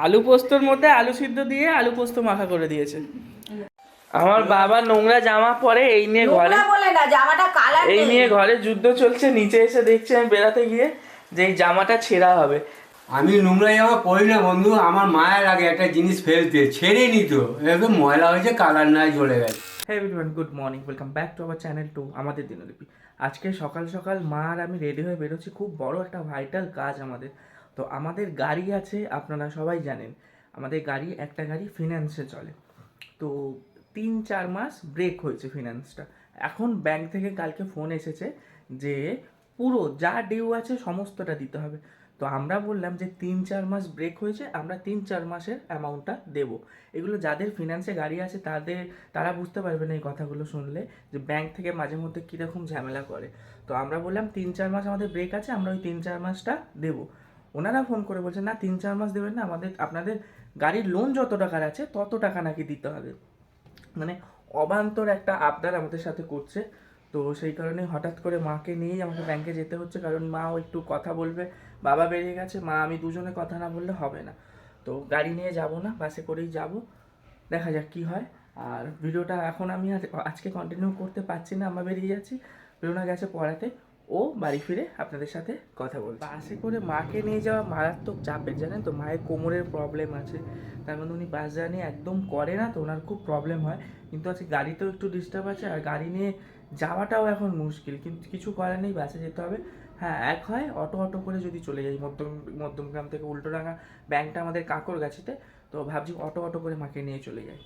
আলু পোস্তর মধ্যে আলু সিদ্ধ দিয়ে আলু পোস্ত মাখা করে দিয়েছে। আমার বাবা নোংরা জামা পরে এই নিয়ে ঘরে, বলে না জামাটা কালার এই নিয়ে ঘরে যুদ্ধ চলছে। নিচে এসে দেখছি আমি বেড়াতে গিয়ে যে এই জামাটা ছেঁড়া হবে। আমি নোংরা জামা পরি না বন্ধু, আমার মায়ের আগে একটা জিনিস ফেলতে ছেড়ে নিত, একদম ময়লা হয়েছে, কালার নাই, জ্বলে গেছে। হ্যাঁ everyone, good morning, welcome back to our channel to আমাদের দিনলিপি। আজকে সকাল সকাল মা আর আমি রেডি হয়ে বেরোচ্ছি, খুব বড় একটা ভাইটাল কাজ আমাদের। তো আমাদের গাড়ি আছে, আপনারা সবাই জানেন আমাদের গাড়ি, একটা গাড়ি ফিনান্সে চলে। তো 3-4 মাস ব্রেক হয়েছে ফিনান্সটা। এখন ব্যাংক থেকে কালকে ফোন এসেছে যে পুরো যা ডিউ আছে সমস্তটা দিতে হবে। তো আমরা বললাম যে 3-4 মাস ব্রেক হয়েছে, আমরা 3-4 মাসের অ্যামাউন্টটা দেবো। এগুলো যাদের ফিনান্সে গাড়ি আছে তারা বুঝতে পারবে না এই কথাগুলো শুনলে, যে ব্যাংক থেকে মাঝে মধ্যে কীরকম ঝামেলা করে। তো আমরা বললাম 3-4 মাস আমাদের ব্রেক আছে, আমরা ওই 3-4 মাসটা দেবো। ওনারা ফোন করে বলছে না 3-4 মাস দেবেন না, আপনাদের গাড়ির লোন যত টাকার আছে তত টাকা নাকি দিতে হবে। মানে অবান্তর একটা আবদার আমাদের সাথে করছে। তো সেই কারণে হঠাৎ করে মাকে নিয়েই আমাকে ব্যাংকে যেতে হচ্ছে, কারণ মাও একটু কথা বলবে। বাবা বেরিয়ে গেছে, মা আমি দুজনে কথা না বললে হবে না। তো গাড়ি নিয়ে যাব না, বাসে করেই যাব, দেখা যাক কী হয়। আর ভিডিওটা এখন আমি আজকে কন্টিনিউ করতে পারছি না, আমরা বেরিয়ে যাচ্ছি। প্রেরণা গেছে পড়াতে, ও বাড়ি ফিরে আপনাদের সাথে কথা বলবে। বাসে করে মাকে নিয়ে যাওয়া মারাত্মক চাপের, জানেন তো, মায়ের কোমরের প্রবলেম আছে, তার মধ্যে উনি বাস জার্নি একদম করে না, তো ওনার খুব প্রবলেম হয়। কিন্তু আজকে গাড়িতেও একটু ডিস্টার্ব আছে, আর গাড়ি নিয়ে যাওয়াটাও এখন মুশকিল, কিন্তু কিছু করার নেই, বাসে যেতে হবে। হ্যাঁ, এক হয় অটো করে যদি চলে যাই মধ্যমগ্রাম থেকে উল্টোডাঙ্গা, ব্যাংকটা আমাদের কাঁকরগাছিতে। তো ভাবছি অটো করে মাকে নিয়ে চলে যাই।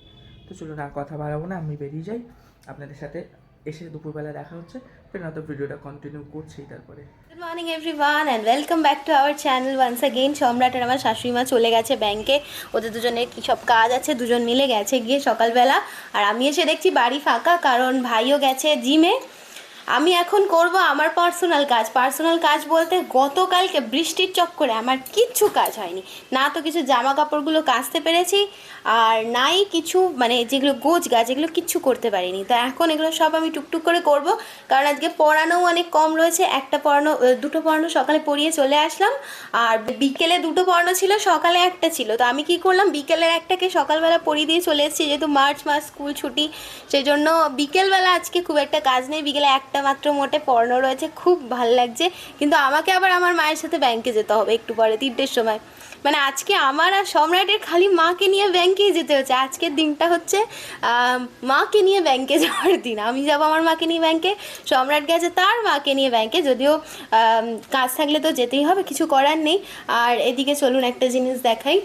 তো চলুন আর কথা বাড়াবো না, আমি বেরিয়ে যাই। আপনাদের সাথে এসে দুপুরবেলা দেখা হচ্ছে, ফের না তো ভিডিওটা কন্টিনিউ করছি তারপরে। Good morning everyone and welcome back to our channel once again. Samrat আর আমার শাশুড়ি মা চলে গেছে ব্যাংকে, ওদের দুজনের কী সব কাজ আছে, দুজন মিলে গেছে গিয়ে সকালবেলা। আর আমি এসে দেখছি বাড়ি ফাঁকা, কারণ ভাইও গেছে জিমে। আমি এখন করব আমার পার্সোনাল কাজ বলতে গতকালকে বৃষ্টির চক্করে আমার কিচ্ছু কাজ হয়নি, না তো কিছু জামা কাপড়গুলো কাচতে পেরেছি, আর নাই কিছু মানে যেগুলো গোছ গাছ এগুলো কিচ্ছু করতে পারিনি। তো এখন এগুলো সব আমি টুকটুক করে করব, কারণ আজকে পড়ানোও অনেক কম রয়েছে। দুটো পড়ানো সকালে পড়িয়ে চলে আসলাম, আর বিকেলে দুটো পড়ানো ছিল, সকালে একটা ছিল। তো আমি কি করলাম, বিকেলের একটাকে সকালবেলা পড়িয়ে দিয়ে চলে এসেছি, যেহেতু মার্চ মাস স্কুল ছুটি, সেই জন্য বিকেলবেলা আজকে খুব একটা কাজ নেই, বিকেলে একটা মাত্র মোটে পড়ানো রয়েছে, খুব ভালো লাগছে। কিন্তু আমাকে আবার আমার মায়ের সাথে ব্যাংকে যেতে হবে একটু পরে 3টের সময়। মানে আজকে আমার আর সম্রাটের খালি মাকে নিয়ে ব্যাংকেই যেতে হচ্ছে। আজকের দিনটা হচ্ছে মাকে নিয়ে ব্যাংকে যাওয়ার দিন। আমি যাবো আমার মাকে নিয়ে ব্যাংকে, সম্রাট গেছে তার মাকে নিয়ে ব্যাংকে, যদিও কাজ থাকলে তো যেতেই হবে, কিছু করার নেই। আর এদিকে চলুন একটা জিনিস দেখাই।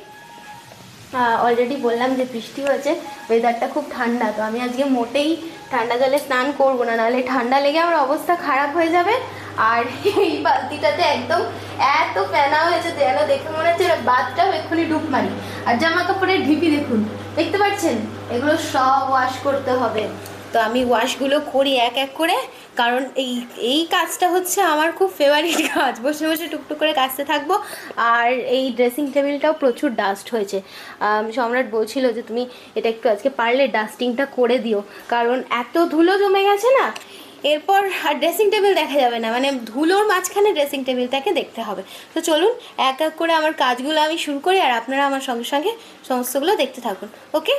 অলরেডি বললাম যে বৃষ্টি হয়েছে, ওয়েদারটা খুব ঠান্ডা। তো আমি আজকে মোটেই ঠান্ডা জলে স্নান করবো না, নাহলে ঠান্ডা লেগে আমার অবস্থা খারাপ হয়ে যাবে। আর এই বালতিটাতে একদম এত ফেনা হয়েছে যেন দেখে মনে হচ্ছে বাথটাব এক্ষুনি ডুব মারি। আর জামা কাপড়ের ঢিপি দেখুন, দেখতে পাচ্ছেন, এগুলো সব ওয়াশ করতে হবে। তো আমি ওয়াশগুলো করি এক এক করে, কারণ এই কাজটা হচ্ছে আমার খুব ফেভারিট কাজ, বসে বসে টুকটুক করে কাচতে থাকবো। আর এই ড্রেসিং টেবিলটাও প্রচুর ডাস্ট হয়েছে। সম্রাট বলছিল যে তুমি এটা একটু আজকে পারলে ডাস্টিংটা করে দিও, কারণ এত ধুলো জমে গেছে না, এরপর আর ড্রেসিং টেবিল দেখা যাবে না, মানে ধুলোর মাঝখানে ড্রেসিং টেবিলটাকে দেখতে হবে। তো চলুন এক এক করে আমার কাজগুলো আমি শুরু করি, আর আপনারা আমার সঙ্গে সঙ্গে সমস্তগুলো দেখতে থাকুন, ওকে।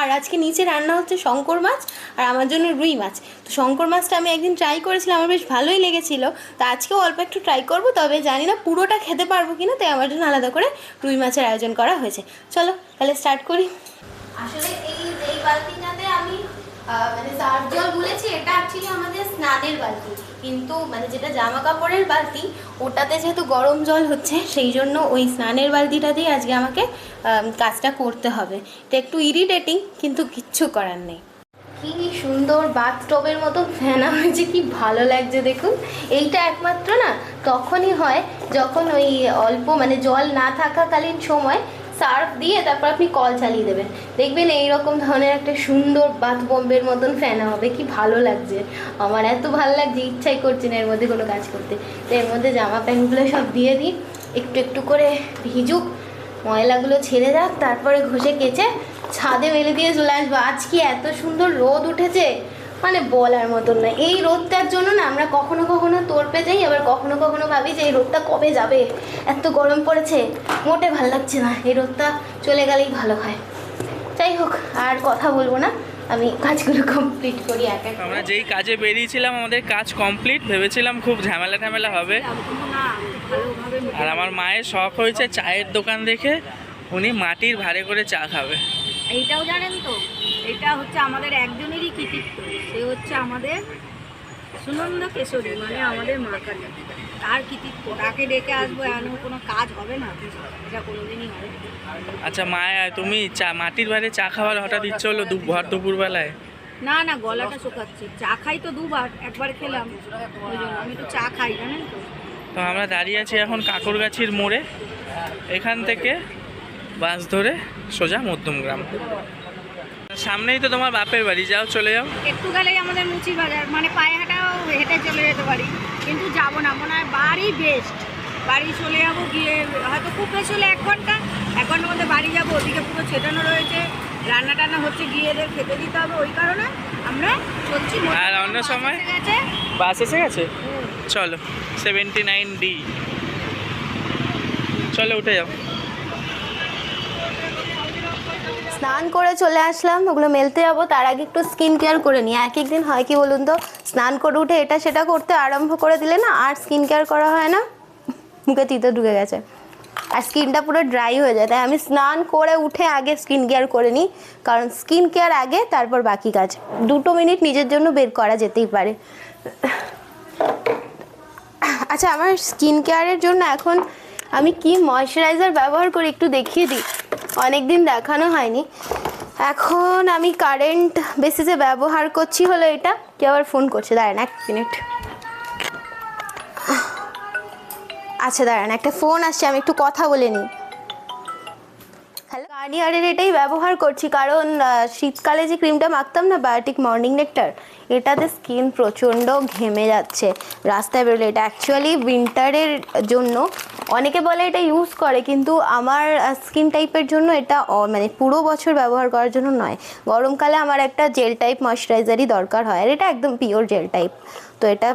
আর আজকে নিচে রান্না হচ্ছে শঙ্কর মাছ, আর আমার জন্য রুই মাছ। তো শঙ্কর মাছটা আমি একদিন ট্রাই করেছিলাম, আমার বেশ ভালোই লেগেছিল। তো আজকেও অল্প একটু ট্রাই করবো, তবে জানি না পুরোটা খেতে পারবো কিনা, তাই আমার জন্য আলাদা করে রুই মাছের আয়োজন করা হয়েছে। চলো তাহলে স্টার্ট করি। আসলে এই বালতিটাতে আমি মানে সার্ফ জল গুলেছি, এটা অ্যাকচুয়ালি আমাদের স্নানের বালতি, কিন্তু মানে যেটা জামা কাপড়ের বালতি ওটাতে যেহেতু গরম জল হচ্ছে, সেই জন্য ওই স্নানের বালতিটাতেই আজকে আমাকে কাজটা করতে হবে। এটা একটু ইরিটেটিং, কিন্তু কিচ্ছু করার নেই। কি সুন্দর বাথটবের মতো ফেনা হয়েছে, কি ভালো লাগছে দেখুন। এইটা একমাত্র না তখনই হয় যখন ওই অল্প মানে জল না থাকাকালীন সময় সার্ফ দিয়ে তারপর আপনি কল চালিয়ে দেবেন, দেখবেন এইরকম ধরনের একটা সুন্দর বাথ বম্বের মতন ফেনা হবে। কি ভালো লাগছে, আমার এত ভালো লাগছে, ইচ্ছাই করছে না এর মধ্যে কোনো কাজ করতে। তো এর মধ্যে জামা প্যান্টগুলো সব দিয়ে দিই, একটু একটু করে ভিজুক, ময়লাগুলো ছেড়ে যাক, তারপরে ঘষে কেচে ছাদে মেলে দিয়ে চলে আসবো। আজ কি এত সুন্দর রোদ উঠেছে, মানে বলার মতন না, এই রোদটার জন্য না আমরা কখনো কখনো তোড়পে যাই, আবার কখনো কখনো ভাবি যে এই রোদটা কবে যাবে, এত গরম পড়েছে, মোটে ভালো লাগছে না, এই রোদটা চলে গেলেই ভালো হয়। যাই হোক, আর কথা বলবো না, আমি কাজগুলো কমপ্লিট করি এক এক। আমরা যেই কাজে বেরিয়েছিলাম আমাদের কাজ কমপ্লিট, ভেবেছিলাম খুব ঝামেলা ঝামেলা হবে, আর আমার মায়ের শখ হয়েছে চায়ের দোকান দেখে উনি মাটির ভারে করে চা খাবে। এইটাও জানেন তো, এটা হচ্ছে আমাদের একজনেরই কৃতিত্ব, সে হচ্ছে আমাদের সুনন্দ কেশরী, মানে আমাদের মা কালী, তার কৃতিত্ব। তাকে ডেকে আসবো এমন কোনো কাজ হবে না, এটা কোনোদিনই হবে না। আচ্ছা মায়া, তুমি চা মাটির ভারে চা খাওয়ার হঠাৎ ইচ্ছে হলো ভর দুপুরবেলায়? না না, গলাটা শুকাচ্ছে, চা খাই তো দুবার, একবার খেলাম ওই জন্য, আমি তো চা খাই জানেন তো। তো আমরা দাঁড়িয়ে আছি এখন কাকরগাছির মোড়ে, এখান থেকে বাস ধরে সোজা মধ্যমগ্রাম। সামনেই তো তোমার বাপের বাড়ি, যাও চলে যাও। একটু গেলেই আমাদের মুচি বাজার, মানে পায়ে হাঁটাও হেঁটে চলে যেতে পারি, কিন্তু যাবো না, মনে হয় বাড়ি বেস্ট। বাড়ি চলে যাবো, গিয়ে হয়তো খুব বেশি হলে 1 ঘন্টা, 1 ঘন্টার মধ্যে বাড়ি যাবো। ওদিকে পুরো ছেটানো রয়েছে, রান্না টান্না হচ্ছে, গিয়ে এদের খেতে দিতে হবে, ওই কারণে আমরা চলছি। আর অন্য সময় গেছে বাস এসে গেছে, চলো 79D, চলো উঠে যাও। স্নান করে চলে আসলাম, ওগুলো মেলতে যাবো, তার আগে একটু স্কিন কেয়ার করে নিই। এক একদিন হয় কি বলুন তো, স্নান করে উঠে এটা সেটা করতে আরম্ভ করে দিলে না আর স্কিন কেয়ার করা হয় না, মুখে তিতো ঢুকে গেছে আর স্কিনটা পুরো ড্রাই হয়ে যায়। তাই আমি স্নান করে উঠে আগে স্কিন কেয়ার করে নিই, কারণ স্কিন কেয়ার আগে, তারপর বাকি কাজ। 2 মিনিট নিজের জন্য বের করা যেতেই পারে। আচ্ছা, আমার স্কিন কেয়ারের জন্য এখন আমি কি ময়শ্চারাইজার ব্যবহার করি একটু দেখিয়ে দিই, অনেক দিন দেখানো হয়নি। এখন আমি কারেন্ট বেসিসে ব্যবহার করছি হলো এটা। কেউ আবার ফোন করছে, দাঁড়ান 1 মিনিট। আচ্ছা দাঁড়ান, একটা ফোন আসছে, আমি একটু কথা বলে নিই। হ্যালো, গার্নিয়ারের এটাই ব্যবহার করছি, কারণ শীতকালে যে ক্রিমটা মাখতাম না, বায়োটিক মর্নিং নেকটার, এটাতে স্কিন প্রচণ্ড ঘেমে যাচ্ছে রাস্তায় বেরোলে। এটা অ্যাকচুয়ালি উইন্টারের জন্য, অনেকে বলে এটা ইউজ করে, কিন্তু আমার স্কিন টাইপের জন্য এটা মানে পুরো বছর ব্যবহার করার জন্য নয়। গরমকালে আমার একটা জেল টাইপ ময়শ্চারাইজারই দরকার হয়, আর এটা একদম পিওর জেল টাইপ। তো এটা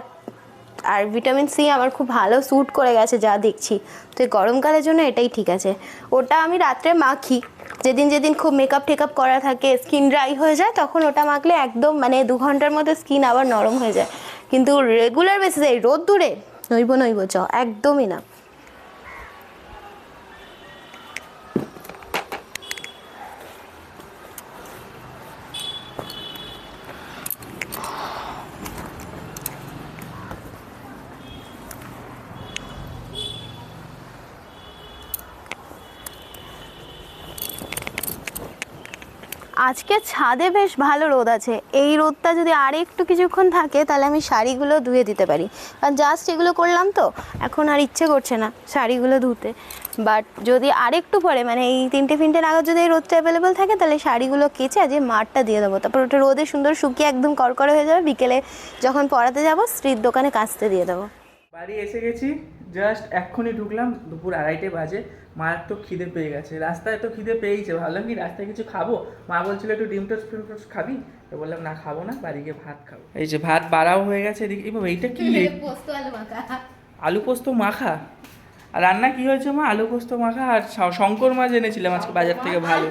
আর ভিটামিন সি আমার খুব ভালো স্যুট করে গেছে যা দেখছি, তো এই গরমকালের জন্য এটাই ঠিক আছে। ওটা আমি রাত্রে মাখি, যেদিন যেদিন খুব মেকআপ টেকআপ করা থাকে, স্কিন ড্রাই হয়ে যায়, তখন ওটা মাখলে একদম মানে 2 ঘন্টার মধ্যে স্কিন আবার নরম হয়ে যায়। কিন্তু রেগুলার বেসিসে এই রোদ দূরে নইব একদমই না। আজকে ছাদে বেশ ভালো রোদ আছে, এই রোদটা যদি আর একটু কিছুক্ষণ থাকে তাহলে আমি শাড়িগুলো ধুয়ে দিতে পারি। কারণ জাস্ট এগুলো করলাম তো, এখন আর ইচ্ছে করছে না শাড়িগুলো ধুতে। বাট যদি আরেকটু পরে, মানে এই 3টে নাগাদ যদি এই রোদটা অ্যাভেলেবেল থাকে, তাহলে শাড়িগুলো কেচে আজ মাঠটা দিয়ে দেবো। তারপর ওটা রোদে সুন্দর শুকিয়ে একদম করকরে হয়ে যাবে, বিকেলে যখন পড়াতে যাবো স্ট্রিট দোকানে কাচতে দিয়ে দেবো। বাড়ি এসে গেছি, জাস্ট এক্ষুনি ঢুকলাম, দুপুর 2:30 বাজে। মার তো খিদে পেয়ে গেছে, রাস্তায় তো খিদে পেয়েছে, ভাবলাম কি রাস্তায় কিছু খাবো। মা বলছিল একটু ডিম টোস্ট ফিম টোস্ট খাবি, তো বললাম না খাবো না, বাড়ি গিয়ে ভাত খাবো। এই যে ভাত বাড়াও হয়ে গেছে এদিকে। এই বাবা, এইটা কি? আলু পোস্ত মাখা। আর রান্না কি হয়েছে মা? আলু পোস্ত মাখা আর শঙ্কর মাছ এনেছিলাম আজকে বাজার থেকে, ভালো।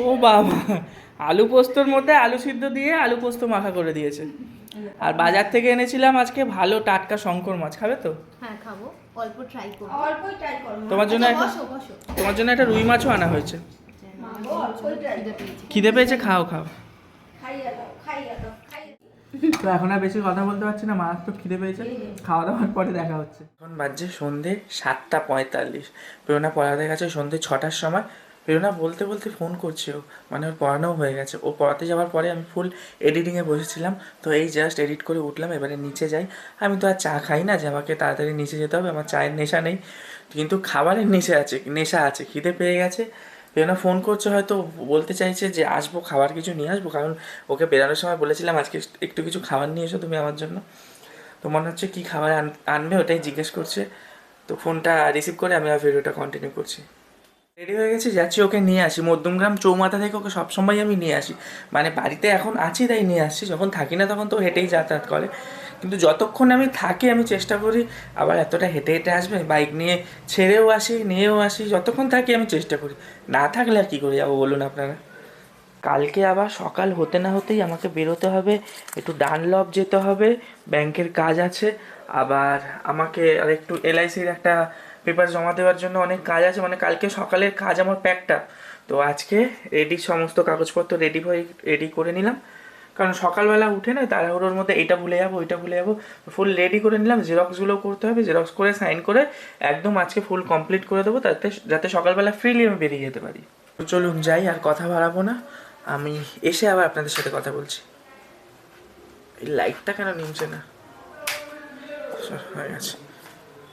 ও বাবা, আলু পোস্তর মধ্যে আলু সিদ্ধ দিয়ে আলু পোস্ত মাখা করে দিয়েছে। আর বাজার থেকে এনেছিলাম আজকে ভালো টাটকা শঙ্কর মাছ, খাবে তো? হ্যাঁ খাবো, অল্প ট্রাই করব। তোমার জন্য একটা রুই মাছও আনা হয়েছে। খিদে পেয়েছে, খাও খাও। তো এখন আর বেশি কথা বলতে পারছি না, মার তো খিদে পেয়েছে, খাওয়া দাওয়ার পরে দেখা হচ্ছে। এখন বাজছে সন্ধে 7:45, প্রেরণা পড়াতে গেছে সন্ধে 6টার সময়। প্রেরণা বলতে বলতে ফোন করছে, ও মানে ওর পড়ানোও হয়ে গেছে। ও পড়াতে যাওয়ার পরে আমি ফুল এডিটিংয়ে বসেছিলাম, তো এই জাস্ট এডিট করে উঠলাম, এবারে নিচে যাই। আমি তো আর চা খাই না যে আমাকে তাড়াতাড়ি নিচে যেতে হবে, আমার চায়ের নেশা নেই, কিন্তু খাবারের নেশা আছে। খিদে পেয়ে গেছে। প্রেরণা ফোন করছে, হয়তো বলতে চাইছে যে আসবো, খাবার কিছু নিয়ে আসবো, কারণ ওকে বেরানোর সময় বলেছিলাম আজকে একটু কিছু খাবার নিয়ে এসো তুমি আমার জন্য। তো মনে হচ্ছে কী খাবার আনবে ওটাই জিজ্ঞেস করছে। তো ফোনটা রিসিভ করে আমি আর ভিডিওটা কন্টিনিউ করছি। রেডি হয়ে গেছি, যাচ্ছি ওকে নিয়ে আসি মধ্যমগ্রাম চৌমাথা থেকে। ওকে সবসময় আমি নিয়ে আসি, মানে বাড়িতে এখন আছি তাই নিয়ে আসছি, যখন থাকি না তখন তো হেঁটেই যাতায়াত করে। কিন্তু যতক্ষণ আমি থাকি আমি চেষ্টা করি আবার এতটা হেঁটে হেঁটে আসবে, বাইক নিয়ে ছেড়েও আসি নিয়েও আসি, যতক্ষণ থাকি আমি চেষ্টা করি। না থাকলে আর কী করে যাবো বলুন আপনারা। কালকে আবার সকাল হতে না হতেই আমাকে বেরোতে হবে, একটু ডানলপ যেতে হবে, ব্যাংকের কাজ আছে। আবার আমাকে আর একটু এলআইসির একটা পেপার জমা দেওয়ার জন্য অনেক কাজ আছে, মানে কালকে সকালের কাজ আমার প্যাকটা। তো আজকে রেডি, সমস্ত কাগজপত্র রেডি করে নিলাম, কারণ সকালবেলা উঠে না তাড়াহুড়োর মধ্যে এটা ভুলে যাবো ওইটা ভুলে যাবো। ফুল রেডি করে নিলাম, জেরক্সগুলো করতে হবে, জেরক্স করে সাইন করে একদম আজকে ফুল কমপ্লিট করে দেবো, যাতে সকালবেলা ফ্রিলি আমি বেরিয়ে যেতে পারি। চলুন যাই, আর কথা বাড়াবো না, আমি এসে আবার আপনাদের সাথে কথা বলছি। এই লাইটটা কেন নিমছে না? হয়ে গেছে।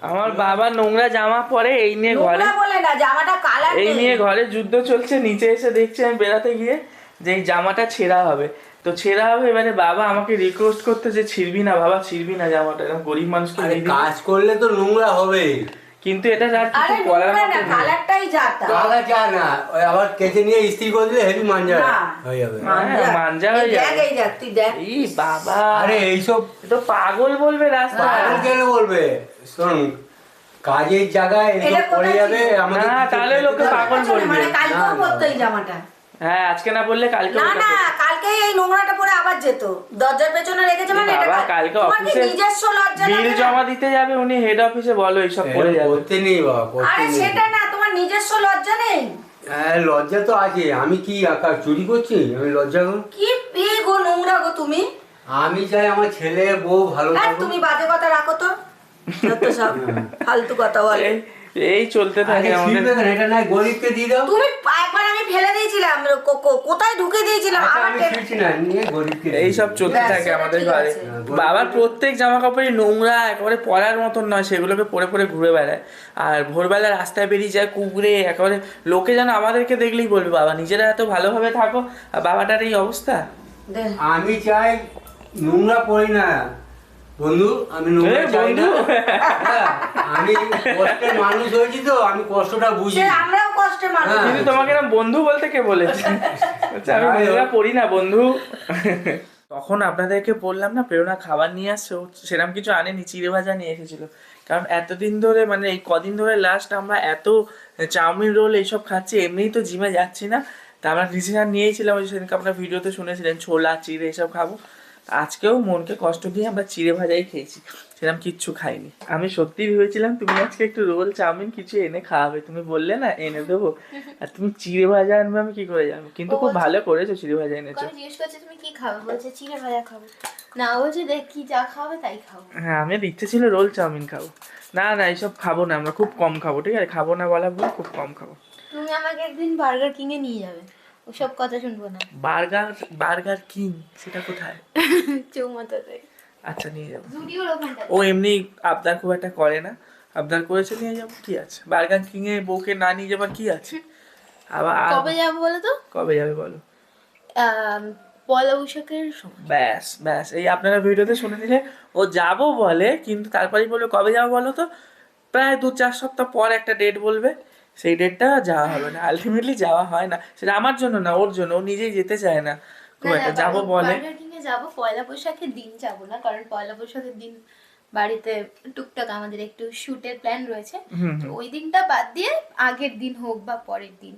আমার বাবা নোংরা জামা পরে এই নিয়ে ঘরে, বলে না জামাটা কালার এই নিয়ে ঘরে যুদ্ধ চলছে। নিচে এসে দেখছি আমি বেড়াতে গিয়ে যে এই জামাটা ছেঁড়া হবে, তো ছেঁড়া হবে। এবারে বাবা আমাকে রিকোয়েস্ট করতে যে ছিড়বি না বাবা, ছিড়বি না জামাটা, এরকম গরিব মানুষকে দিয়ে দিবি। কাজ করলে তো নোংরা হবে, কিন্তু এটা যার কিছু করার মতো নেই। কালারটাই যাতা কালা চা না, ওই আবার কেটে নিয়ে ইস্ত্রি করে দিলে হেভি মাঞ্জা হয়ে যাবে। হ্যাঁ, মাঞ্জা হয়ে যাবে। এই দেখ তুই দেখ, এই বাবা, আরে এইসব এ তো পাগল বলবে রাস্তা। পাগল কেন বলবে? শোন, কাজের জায়গায় এসব পড়ে যাবে, আমাদের না, তাহলে লোকে পাগল বলবে। মানে কালকেও না, পরতো এই জামাটা। হ্যাঁ, আজকে না বললে কালকে না না, কালকে এই নোংরাটা পরে আবার যেত, দরজার পেছনে রেখেছে মানে এটা বাবা কালকে তোমার কি অফিসে নিজস্ব লজ্জা বিল লাগে না? জমা দিতে যাবে উনি হেড অফিসে, বলো এইসব করে যাবে। করতে নেই বাবা, করতে আরে নেই। সেটা না, তোমার নিজস্ব লজ্জা নেই? হ্যাঁ, লজ্জা তো আছে। আমি কি আঁকা চুরি করছি? আমি লজ্জা করব? কি পেয়ে গো নোংরা গো তুমি। আমি চাই আমার ছেলে বউ ভালো আর থাকুক। তুমি বাজে কথা রাখো তো, যত সব ফালতু কথা বলে। এই চলতে থাকে আরে আমাদের। ছিড়বে কেন? এটা নাই গরিবকে দিয়ে দাও। তুমি একবার আমি ফেলে দিয়েছিলাম, কোথায় ঢুকে দিয়েছিলাম আচ্ছা, আবার আমি ছিড়ছি না, নিয়ে গরিবকে দিয়ে এই সব দাও। চলতে ব্যাস, থাকে সেটা আমাদের ঠিক ঘরে। আছে। বাবার প্রত্যেক জামা কাপড়ই নোংরা, একেবারে পরার মতন নয়, সেগুলোকে পরে পরে ঘুরে বেড়ায়। আর ভোরবেলা রাস্তায় বেরিয়ে যায় কুকুরে, একেবারে লোকে যেন আমাদেরকে দেখলেই বলবে বাবা নিজেরা এত ভালোভাবে থাকো, আর বাবাটার এই অবস্থা। দেখ, আমি চাই নোংরা পড়ি না বন্ধু, আমি নোংরা এ, চাই না। বন্ধু। হ্যাঁ, আমি কষ্টের মানুষ হয়েছি তো, আমি কষ্টটা বুঝি। সে আমরাও কষ্টে মানুষ। হ্যাঁ। কিন্তু তোমাকে না বন্ধু বলতে কে বলেছে? আচ্ছা, আমি নোংরা পড়ি না বন্ধু। তখন আপনাদেরকে বললাম না প্রেরণা খাবার নিয়ে আসছে, ও সেরকম কিছু আনেনি, চিড়ে ভাজা নিয়ে এসেছিল। কারণ এতদিন ধরে, মানে এই কদিন ধরে লাস্ট আমরা এত চাউমিন রোল এইসব খাচ্ছি, এমনিই তো জিমে যাচ্ছি না, তা আমরা ডিসিশন নিয়েছিলাম ওই সেদিনকে আপনার ভিডিওতে শুনেছিলেন ছোলা চিড়ে এইসব খাবো। আজকেও মনকে কষ্ট দিয়ে আমরা চিড়ে ভাজাই খেয়েছি, সেরকম কিচ্ছু খাইনি। আমি সত্যি ভেবেছিলাম তুমি আজকে একটু রোল চাউমিন কিছু এনে খাওয়াবে, তুমি বললে না এনে দেবো, আর তুমি চিড়ে ভাজা আনবে, আমি কি করে যাবো? কিন্তু খুব ভালো করেছো, চিড়ে ভাজা এনেছো। আমি জিজ্ঞেস করছি তুমি কি খাবে, বলছে চিড়ে ভাজা খাবো। না, বলছে দেখ কি যা খাবে তাই খাবো। হ্যাঁ, আমি ইচ্ছে ছিল রোল চাউমিন খাবো। না না, এইসব খাবো না, আমরা খুব কম খাবো, ঠিক আছে? খাবো না বলা ভুল, খুব কম খাবো। তুমি আমাকে একদিন বার্গার কিং এ নিয়ে যাবে, ওসব কথা শুনবো না। বার্গার কিং সেটা কোথায়? চৌমাথাতে আচ্ছা, নিয়ে যাবো। জুডিওর ওখানটা। ও এমনি আবদার খুব একটা করে না, আবদার করেছে নিয়ে যাবো, কি আছে? বার্গার কিং এ বউকে না নিয়ে যাবার কি আছে? আবার কবে যাবো বলো তো? কবে যাবে বলো? পয়লা বৈশাখের সময়। ব্যাস ব্যাস, এই আপনারা ভিডিওতে শুনে নিলে ও যাবো বলে, কিন্তু তারপরেই বলবে কবে যাবো বলো তো, প্রায় 2-4 সপ্তাহ পর একটা ডেট বলবে, সেই ডেটটা যাওয়া হবে না, আলটিমেটলি যাওয়া হয় না। সেটা আমার জন্য না, ওর জন্য, ও নিজেই যেতে চায় না খুব একটা, যাবো বলে। বার্গার কিং এ যাবো, পয়লা বৈশাখের দিন যাবো না, কারণ পয়লা বৈশাখের দিন বাড়িতে টুকটাক আমাদের একটু শুটের প্ল্যান রয়েছে, তো ওই দিনটা বাদ দিয়ে আগের দিন হোক বা পরের দিন।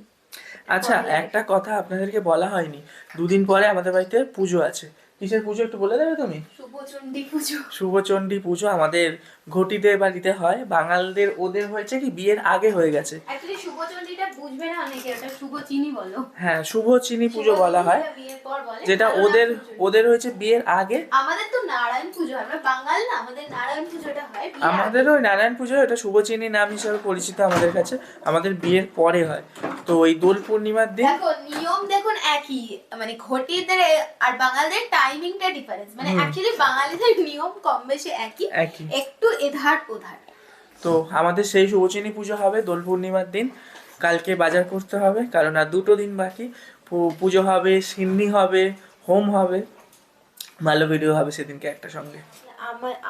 আচ্ছা, একটা কথা আপনাদেরকে বলা হয়নি, 2 দিন পরে আমাদের বাড়িতে পুজো আছে। কিসের পুজো একটু বলে দেবে তুমি? শুভচণ্ডী পুজো। শুভচণ্ডী পুজো আমাদের ঘটিদের বাড়িতে হয়। বাঙালদের ওদের হয়েছে কি বিয়ের আগে হয়ে গেছে। অ্যাকচুয়ালি শুভচণ্ডীটা বুঝবে না অনেকে, ওটা শুভচিনি বলো। হ্যাঁ, শুভচিনি পুজো বলা হয়, বিয়ের পর বলে, যেটা ওদের হয়েছে বিয়ের আগে। আমাদের তো নারায়ণ পুজো, আমরা বাঙাল না, আমাদের নারায়ণ পুজোটা হয় বিয়ের আগে। আমাদের ওই নারায়ণ পুজো, এটা শুভচিনি নাম হিসেবে পরিচিত আমাদের কাছে, আমাদের বিয়ের পরে হয়। তো ওই দোল পূর্ণিমার দিন দেখো নিয়ম দেখুন একই, মানে ঘটিদের আর বাঙালদের টাইমিংটা ডিফারেন্স, মানে অ্যাকচুয়ালি বাঙালিদের নিয়ম কম বেশি একই, একটু এধার ওধার। তো আমাদের সেই শুভচিনি পুজো হবে দোল পূর্ণিমার দিন। কালকে বাজার করতে হবে, কারণ আর 2 দিন বাকি। পুজো হবে, সিন্নি হবে, হোম হবে, ভালো ভিডিও হবে সেদিনকে একটা সঙ্গে।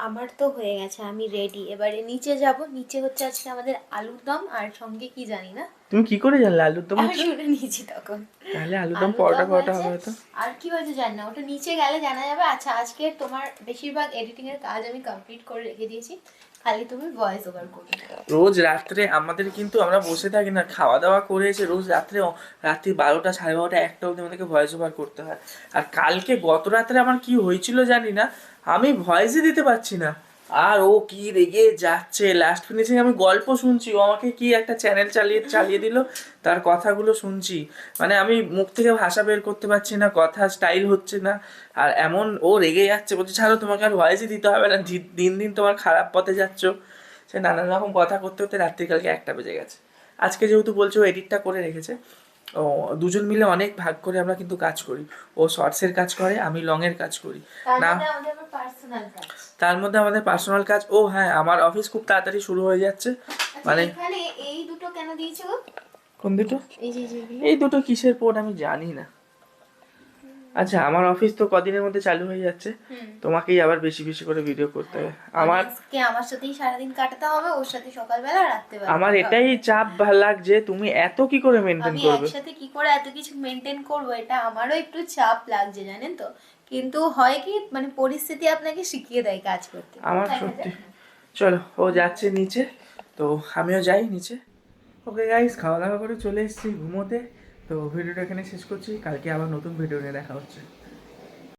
আমার তো হয়ে গেছে, আমি রেডি। এবারে নিচে যাব। নিচে হচ্ছে আজকে আমাদের আলুর দম, আর সঙ্গে কি জানি না, তুমি কি করে জানলে আলুর দম আমি হচ্ছে? শুনে নিয়েছি তখন। তাহলে আলুর দম আলুর পরোটা দম পরোটা হয়েছে, হবে তো। আর কি হয়েছে জানি না, ওটা নিচে গেলে জানা যাবে। আচ্ছা, আজকে তোমার বেশিরভাগ এডিটিং এর কাজ আমি কমপ্লিট করে রেখে দিয়েছি, খালি তুমি ভয়েস ওভার করবে। রোজ রাত্রে আমাদের কিন্তু আমরা বসে থাকি না, খাওয়া দাওয়া করে এসে রোজ রাত্রি 12টা 12:30 1টা অবধি আমাদেরকে ভয়েস ওভার করতে হয়। আর কালকে গত রাত্রে আমার কি হয়েছিল জানি না, আমি ভয়েসই দিতে পারছি না। আর ও কি রেগে যাচ্ছে, লাস্ট ফিনিশিং আমি গল্প শুনছি, ও আমাকে কি একটা চ্যানেল চালিয়ে দিল, তার কথাগুলো শুনছি। মানে আমি মুখ থেকে ভাষা বের করতে পারছি না, কথা স্টাইল হচ্ছে না। আর এমন ও রেগে যাচ্ছে, বলছে ছাড়ো তোমাকে আর ভয়েসই দিতে হবে না, দিন দিন তোমার খারাপ পথে যাচ্ছ। সে নানান রকম কথা করতে করতে রাত্রি কালকে 1টা বেজে গেছে। আজকে যেহেতু বলছে ও এডিটটা করে রেখেছে, ও দুজন মিলে অনেক ভাগ করে আমরা কিন্তু কাজ করি। ও শর্টসের কাজ করে, আমি লংয়ের কাজ করি না। তার মধ্যে আমাদের পার্সোনাল কাজ। ও হ্যাঁ, আমার অফিস খুব তাড়াতাড়ি শুরু হয়ে যাচ্ছে। মানে এখানে এই দুটো কেন দিয়েছো গো? কোন দুটো? এই যে এই দুটো কিসের পোর্ট আমি জানি না। আচ্ছা, আমার অফিস তো কদিনের মধ্যে চালু হয়ে যাচ্ছে, তোমাকেই আবার বেশি বেশি করে ভিডিও করতে হবে। আমার সাথেই সারাদিন কাটাতে হবে, ওর সাথে সকালবেলা রাত্রেবেলা। আমার এটাই চাপ লাগছে, তুমি এত কি করে মেনটেন আমি করবে? একসাথে কি করে এত কিছু মেনটেন করব, এটা আমারও একটু চাপ লাগছে জানেন তো। কিন্তু হয় কি, মানে পরিস্থিতি আপনাকে শিখিয়ে দেয় কাজ করতে। আমার সত্যি। চলো, ও যাচ্ছে নিচে, তো আমিও যাই নিচে। ওকে গাইস, খাওয়া দাওয়া করে চলে এসেছি ঘুমোতে। তো ভিডিওটা এখানে শেষ করছি, কালকে আবার নতুন ভিডিও নিয়ে দেখা হচ্ছে।